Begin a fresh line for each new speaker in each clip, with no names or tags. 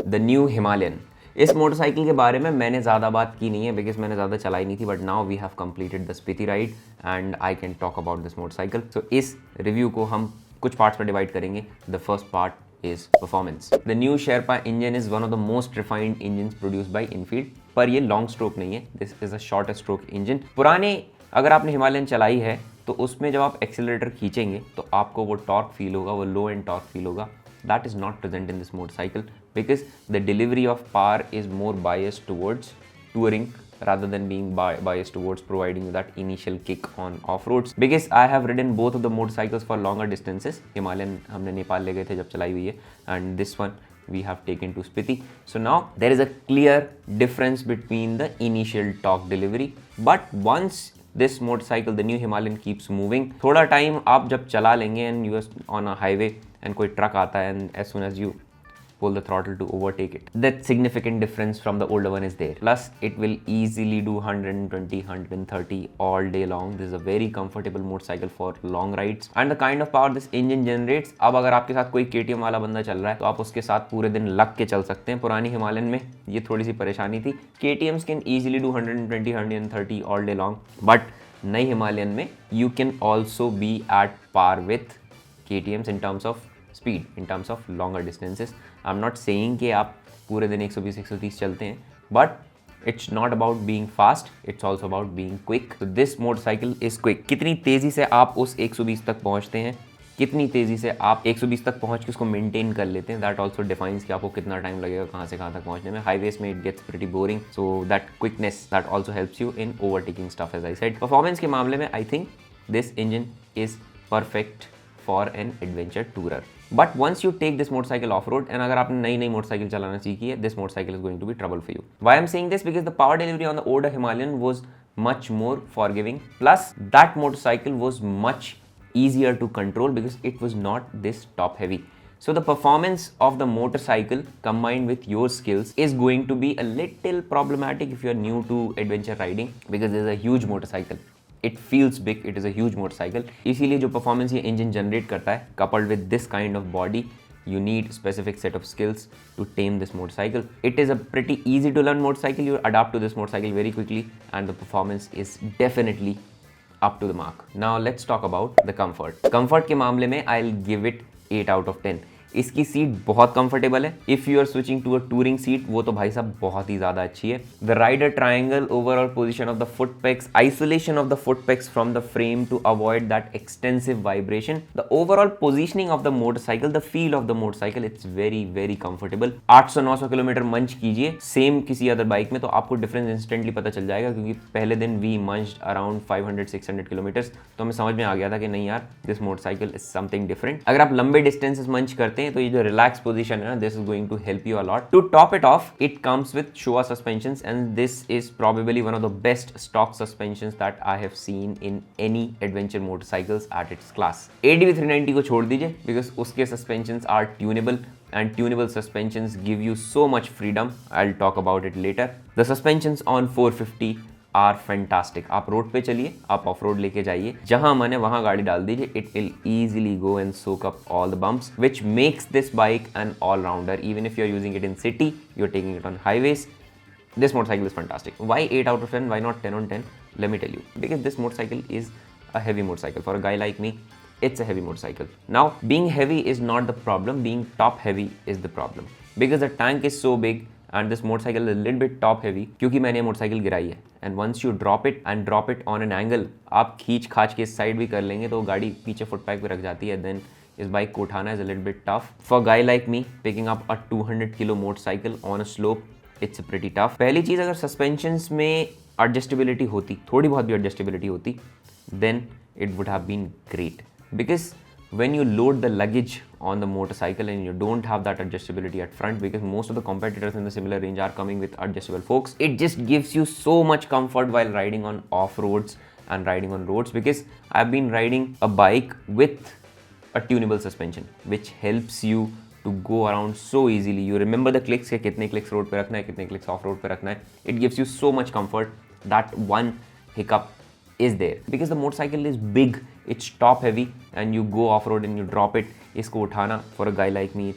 The new Himalayan. इस motorcycle के बारे में मैंने ज़्यादा बात की नहीं है बिकॉज मैंने ज़्यादा चलाई नहीं थी, but now we have completed the Spiti ride and I can talk about this motorcycle. So इस रिव्यू को हम कुछ पार्ट्स में डिवाइड करेंगे। The first part is performance. The new Sherpa engine is one of the most refined engine produced by Enfield, पर ये long stroke नहीं है, this is a short stroke engine. पुराने अगर आपने हिमालयन चलाई है तो उसमें जब आप एक्सीलरेटर खींचेंगे तो आपको वो टॉर्क फील होगा, वो लो एंड टॉर्क फील होगा। That is not present in this motorcycle because the delivery of power is more biased towards touring rather than being biased towards providing you that initial kick on off-roads. Because I have ridden both of the motorcycles for longer distances. Himalayan हमने नेपाल ले गए थे जब चलाई हुई है, and this one we have taken to Spiti. So now there is a clear difference between the initial torque delivery, but once this motorcycle, the new Himalayan, keeps moving, थोड़ा time आप जब चला लेंगे and you are on a highway and कोई truck आता है and as soon as you pull the throttle to overtake it, that significant difference from the older one is there. Plus it will easily do 120 130 all day long. This is a very comfortable motorcycle for long rides and the kind of power this engine generates. अब अगर आपके साथ कोई KTM वाला बंदा चल रहा है तो आप उसके साथ पूरे दिन लग के चल सकते हैं। पुरानी हिमालयन में ये थोड़ी सी परेशानी थी। KTMs can easily do 120 130 all day long, but नई हिमालयन में you can also be at par with KTMs in terms of speed, in terms of longer distances. I'm not saying कि आप पूरे दिन 120 130 चलते हैं, but it's not about being fast, it's also about being quick. So this motorcycle is quick. कितनी तेज़ी से आप उस 120 तक पहुँचते हैं, कितनी तेज़ी से आप 120 तक पहुँच के उसको मेंटेन कर लेते हैं, दैट ऑल्सो डिफाइंस कि आपको कितना टाइम लगेगा कहाँ से कहाँ तक पहुँचने में। हाईवेज में it gets pretty boring, so that quickness that also helps you in overtaking stuff as I said. Performance के मामले में I think this engine is perfect for an adventure tourer, but once you take this motorcycle off road and अगर आपने नई motorcycle चलाना सीखी है, this motorcycle is going to be trouble for you. Why I am saying this? Because the power delivery on the older Himalayan was much more forgiving, plus that motorcycle was much easier to control because it was not this top heavy. So the performance of the motorcycle combined with your skills is going to be a little problematic if you are new to adventure riding because this is a huge motorcycle. It feels big, it is a huge motorcycle. इसीलिए जो performance ये engine generate करता है coupled with this kind of body, you need specific set of skills to tame this motorcycle. It is a pretty easy to learn motorcycle. You adapt to this motorcycle very quickly and the performance is definitely up to the mark. Now let's talk about the comfort. Comfort के मामले में I'll give it 8 out of 10. इसकी seat बहुत comfortable है। If you are switching to a touring seat, वो तो भाई साहब बहुत ही ज़्यादा अच्छी है। The rider triangle, overall position of the foot pegs, isolation of the foot pegs from the frame to avoid that extensive vibration, the overall positioning of the motorcycle, the feel of the motorcycle, it's very very comfortable. 800-900 kilometre मंच कीजिए same किसी other bike में तो आपको difference instantly पता चल जाएगा, क्योंकि पहले दिन वी मंच्ड अराउंड 500-600 किलोमीटर्स, तो हमें समझ में आ गया था कि नहीं यार, this motorcycle is something different. अगर आप लंबे डिस्टेंसेस मंच करते हैं तो ये जो रिलैक्स पोजीशन है ना, this is going to help you a lot. To top it off, it comes with Showa suspensions and this is probably one of the best stock suspensions that I have seen in any adventure motorcycles at its class. ADV 390 को छोड़ दीजिए because उसके suspensions are tunable and tunable suspensions give you so much freedom. I'll talk about it later. The suspensions on 450 are fantastic. आप road पे चलिए, आप of road लेके जाइए, जहां मन है वहां गाड़ी डाल दीजिए, it will easily go and soak up all the bumps, which makes this bike an all-rounder. Even if you're using it in city, you're taking it on highways, this motorcycle is fantastic. Why 8 out of 10? Why not 10 on 10? Let me tell you. Because this motorcycle is a heavy motorcycle. For a guy like me, it's a heavy motorcycle. Now, being heavy is not the problem. Being top heavy is the problem. Because the tank is so big and this motorcycle is a little bit top heavy, क्योंकि मैंने motorcycle गिराई है, and once you drop it on an angle, आप खींच खाच के इस side भी कर लेंगे तो गाड़ी पीछे फुटपैक पे रख जाती है, then इस बाइक को उठाना is a little bit tough. For a guy like me, picking up a 200 kilo motorcycle on a slope, it's pretty tough. पहली चीज़, अगर सस्पेंशंस में एडजस्टेबिलिटी होती, थोड़ी बहुत भी एडजस्टेबिलिटी होती, then it would have been great. Because when you load the luggage on the motorcycle and you don't have that adjustability at front, because most of the competitors in the similar range are coming with adjustable forks, it just gives you so much comfort while riding on off roads and riding on roads. Because I've been riding a bike with a tunable suspension which helps you to go around so easily. You remember the clicks, कि कितने clicks road पे रखना है, कितने clicks off road पे रखना है. It gives you so much comfort. That one hiccup is there because the motorcycle is big, it's top heavy and you go off road and you drop it. इसको उठाना for a guy like me,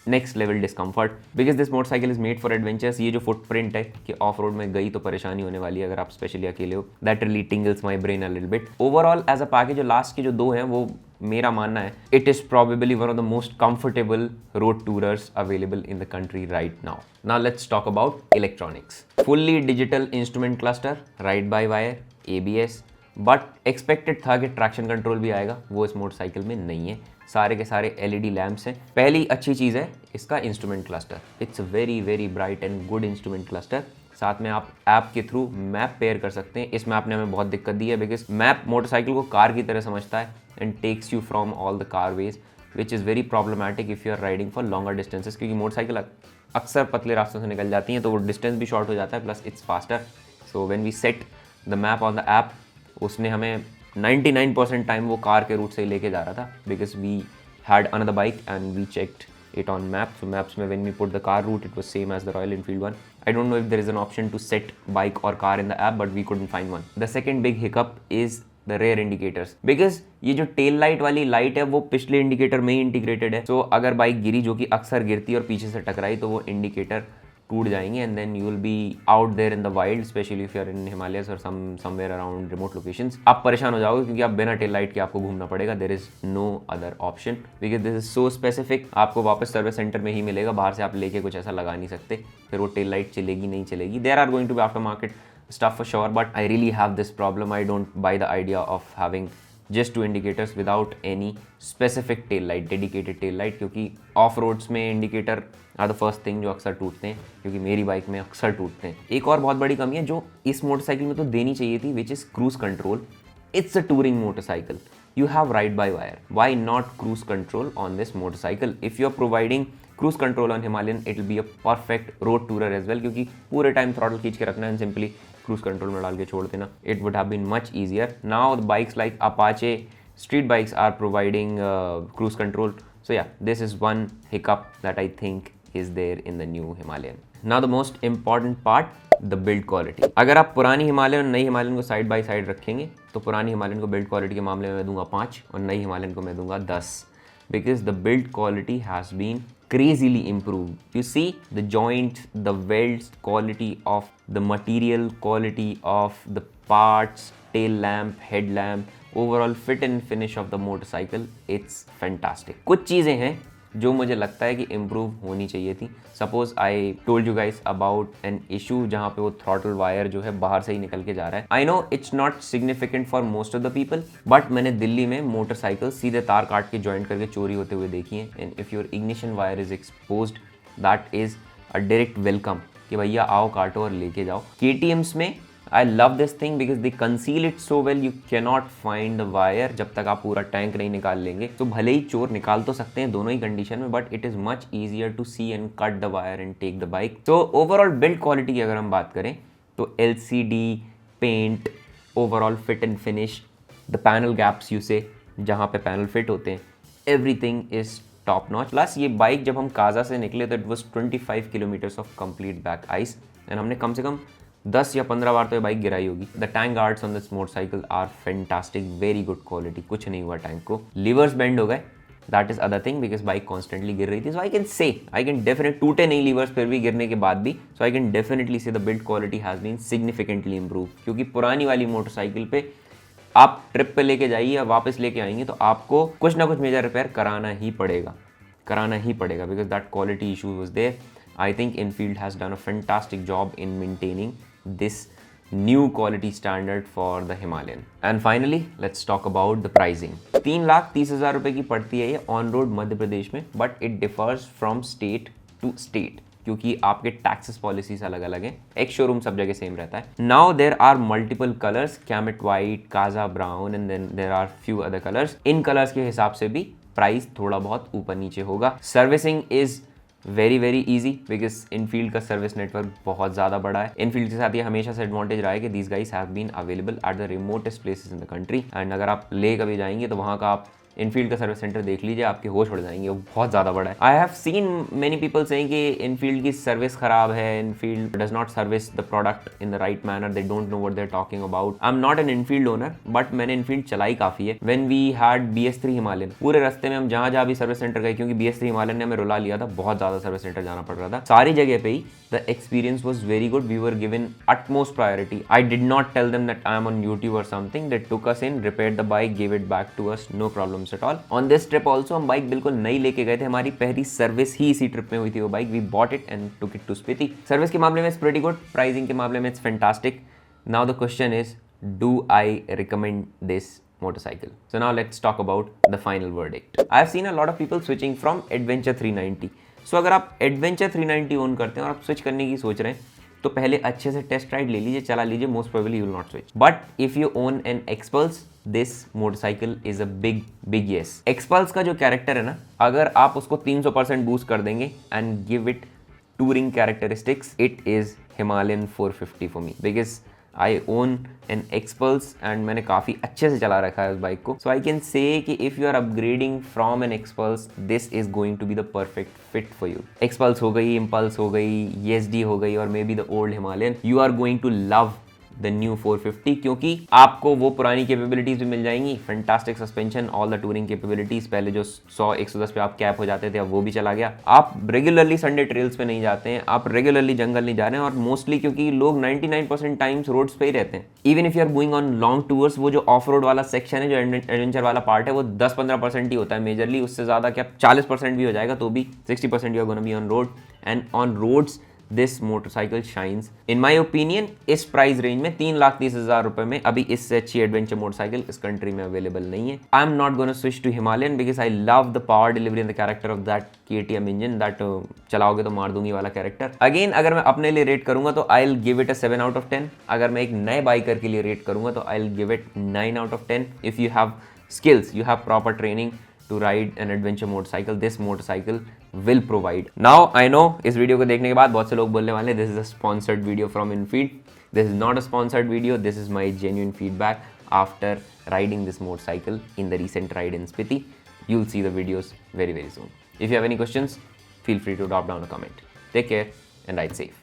next level discomfort because this motorcycle is made for adventures. ये जो footprint है कि of road में गई तो परेशानी होने वाली है अगर आप स्पेशली अकेले हो, that really tingles my brain a little bit. Overall as a package जो लास्ट के जो दो हैं वो मेरा मानना है it is probably one of the most comfortable road tourers available in the country right now. Now let's talk about electronics. Fully digital instrument cluster, ride by wire, ABS, but expected था कि traction control भी आएगा, वो इस motorcycle में नहीं है। सारे के सारे LED लैंप्स हैं। पहली अच्छी चीज़ है इसका instrument cluster, it's very very bright and good instrument cluster. साथ में आप ऐप के थ्रू मैप पेयर कर सकते हैं। इस मैप ने हमें बहुत दिक्कत दी है बिकॉज मैप मोटरसाइकिल को कार की तरह समझता है and takes you from all the car ways which is very problematic if you are riding for longer distances, क्योंकि मोटरसाइकिल अक्सर पतले रास्तों से निकल जाती हैं तो वो डिस्टेंस भी शॉर्ट हो जाता है, plus it's faster. So when we set the map on the app, उसने हमें 99% टाइम वो कार के रूट से ही लेके जा रहा था because we had another bike and we checked it on maps. So maps में when we put the car route, it was same as the Royal Enfield one. I don't know if there is an option to set bike or car in the app, but we couldn't find one. The second big hiccup is the rear indicators, because ये जो tail light वाली light है वो पिछले indicator में ही integrated है। सो अगर bike गिरी, जो कि अक्सर गिरती है और पीछे से टकराई, तो वो इंडिकेटर टूट जाएंगे and then you will be out there in the wild, specially if you are in Himalayas और समवेयर अराउंड रिमोट लोकेशंस। आप परेशान हो जाओगे क्योंकि आप बिना टेल लाइट के आपको घूमना पड़ेगा। There is no other option because this is so specific. आपको वापस सर्विस सेंटर में ही मिलेगा, बाहर से आप लेके कुछ ऐसा लगा नहीं सकते, फिर वो टेल लाइट चलेगी नहीं चलेगी। There are going to be aftermarket stuff for sure, but I really have this problem. I don't buy the idea of having just two indicators without any specific tail light, dedicated tail light, क्योंकि off roads में indicator are the first thing जो अक्सर टूटते हैं, क्योंकि मेरी bike में अक्सर टूटते हैं। एक और बहुत बड़ी कमी है जो इस मोटरसाइकिल में तो देनी चाहिए थी, which is cruise control. It's a touring motorcycle, you have ride by wire, why not cruise control on this motorcycle? If you are providing cruise control on Himalayan, it will be a perfect road tourer as well, क्योंकि पूरे time throttle खींच के रखना है and simply cruise control में डाल के छोड़ देना, it would have been much easier. Now the bikes like Apache street bikes are providing cruise control, so yeah, this is one hiccup that I think is there in the new Himalayan. Now the most important part, the build quality. अगर आप पुरानी Himalayan और नई Himalayan को side by side रखेंगे तो पुरानी Himalayan को बिल्ड क्वालिटी के मामले में मैं दूंगा 5 और नई हिमालयन को मैं दूंगा 10, because the build quality has been crazily improved. You see the joints, the welds, quality of the material, quality of the parts, tail lamp, headlamp, overall fit and finish of the motorcycle, it's fantastic. कुछ चीज़ें हैं जो मुझे लगता है कि improve होनी चाहिए थी। Suppose I told you guys about an issue जहाँ पे वो थ्रॉटल वायर जो है बाहर से ही निकल के जा रहा है। I know it's not significant for most of the people, but मैंने दिल्ली में मोटरसाइकिल सीधे तार काट के जॉइंट करके चोरी होते हुए देखी है। And if your ignition wire is exposed, that is a direct welcome कि भैया आओ काटो और लेके जाओ। KTMs में I love this thing because they conceal it so well, you cannot find the wire जब तक आप पूरा टैंक नहीं निकाल लेंगे। तो भले ही चोर निकाल तो सकते हैं दोनों ही कंडीशन में, but it is much easier to see and cut the wire and take the bike. तो ओवरऑल बिल्ड क्वालिटी की अगर हम बात करें तो LCD, paint, overall fit and finish, the panel gaps you say जहाँ पे पैनल फिट होते हैं, everything is top notch. Plus ये बाइक जब हम काजा से निकले तो it was 25 kilometres of complete back ice and हमने कम से कम 10 या 15 बार तो ये बाइक गिराई होगी। The tank guards on this motorcycle are fantastic, very good quality, कुछ नहीं हुआ टैंक को। लीवर्स बेंड हो गए, that is other thing because bike constantly गिर रही थी। सो आई कैन से, आई कैन डेफिनेट, टूटे नहीं लीवर्स फिर भी गिरने के बाद भी, so I can definitely say the build quality has been significantly improve. क्योंकि पुरानी वाली मोटरसाइकिल पे आप ट्रिप पे लेके जाइए या वापस लेके आएंगे तो आपको कुछ ना कुछ मेजर रिपेयर कराना ही पड़ेगा because that quality issue was there. I think Enfield has done a fantastic job in maintaining this new quality standard for the Himalayan. And finally, let's talk about the pricing. 3,30,000 रुपए की पड़ती है ये on road Madhya Pradesh में, but it differs from state to state क्योंकि आपके taxes policies अलग अलग हैं। एक शोरूम सब जगह सेम रहता है। Now there are multiple colours, Kamet white, Kaza brown and then there are few other colours. इन कलर्स के हिसाब से भी प्राइस थोड़ा बहुत ऊपर नीचे होगा। Servicing is very very easy because Enfield का सर्विस नेटवर्क बहुत ज़्यादा बड़ा है। इनफील्ड के साथ ये हमेशा से एडवांटेज रहा है कि these guys have been available at the remotest places in the country. And अगर आप ले कभी जाएंगे तो वहाँ का आप इनफील्ड का सर्विस सेंटर देख लीजिए, आपके होश उड़ जाएंगे, वो बहुत ज़्यादा बड़ा है। I have seen many people saying कि इनफील्ड की सर्विस खराब है, Enfield does not service the product in the right manner, they don't know what they are talking about. I am not an Enfield owner, but मैंने Enfield चलाई काफ़ी है। When we had BS3 Himalayan, पूरे रास्ते में हम जहाँ जहाँ भी सर्विस सेंटर गए, क्योंकि BS3 हिमालयन ने हमें रुला लिया था, बहुत ज़्यादा सर्विस सेंटर जाना पड़ रहा था, सारी जगह पे ही the experience was very good. We were given utmost priority. I did not tell them that I am on YouTube or something. They took us in, repaired the bike, gave it back to us, no problems at all. On this trip also हम bike बिल्कुल नई लेके गए थे, हमारी पहली service ही इसी trip में हुई थी वो bike. We bought it and took it to Spiti. Service के मामले में it's pretty good, प्राइसिंग के मामले में it's fantastic. Now the question is, do I recommend this motorcycle? So now let's talk about the final verdict. I have seen a lot of people switching from Adventure 390. So अगर आप Adventure 390 own करते हैं और आप switch करने की सोच रहे हैं, तो पहले अच्छे से टेस्ट राइड ले लीजिए, चला लीजिए, most probably you will not switch. But if you own an XPulse, this motorcycle is a big yes. XPulse का जो कैरेक्टर है ना, अगर आप उसको 300% बूस्ट कर देंगे and give it touring characteristics, it is Himalayan 450 for me, because I own an XPulse and मैंने काफ़ी अच्छे से चला रखा है उस बाइक को। सो आई कैन से कि if you are upgrading from an XPulse, this is going to be the perfect fit for you. XPulse हो गई, इम्पल्स हो गई, ESD हो गई, और maybe the old Himalayan, you are going to love the new 450, क्योंकि आपको वो पुरानी कैपेबिलिटीज भी मिल जाएंगी। Fantastic suspension, all the touring capabilities. पहले जो 100-110 पे आप कैप हो जाते थे, अब वो भी चला गया। आप रेगुलरली संडे ट्रेल्स पे नहीं जाते हैं, आप रेगुलरली जंगल नहीं जा रहे हैं, और मोस्टली क्योंकि लोग 99% टाइम्स रोड्स पे ही रहते हैं। Even if you are going on long tours, वो जो ऑफ रोड वाला सेक्शन है, जो एडवेंचर वाला पार्ट है, वो 10-15% ही होता है मेजरली, उससे ज़्यादा क्या 40% भी हो जाएगा तो भी 60% you are gonna be on road, and on roads this motorcycle shines in my opinion. इस प्राइस रेंज में 3,30,000 रुपए में अभी इससे अच्छी एडवेंचर मोटरसाइकिल इस कंट्री में अवेलेबल नहीं है। I am not gonna switch to Himalayan because I love the power delivery and the character of that KTM engine, that चलाओगे तो मार दूंगी वाला कैरेक्टर। अगेन अगर मैं अपने लिए रेट करूंगा तो I will give it a 7 out of 10। अगर मैं एक नए बाइकर के लिए रेट करूंगा तो I will give it 9 out of 10। If you have skills, you have proper training to ride an adventure motorcycle, this motorcycle will provide. Now I know इस video को देखने के बाद बहुत से लोग बोलने वाले this is a sponsored video from Infield. This is not a sponsored video, this is my genuine feedback after riding this motorcycle in the recent ride in Spiti. You'll see the videos very soon. If you have any questions, feel free to drop down a comment. Take care and ride safe.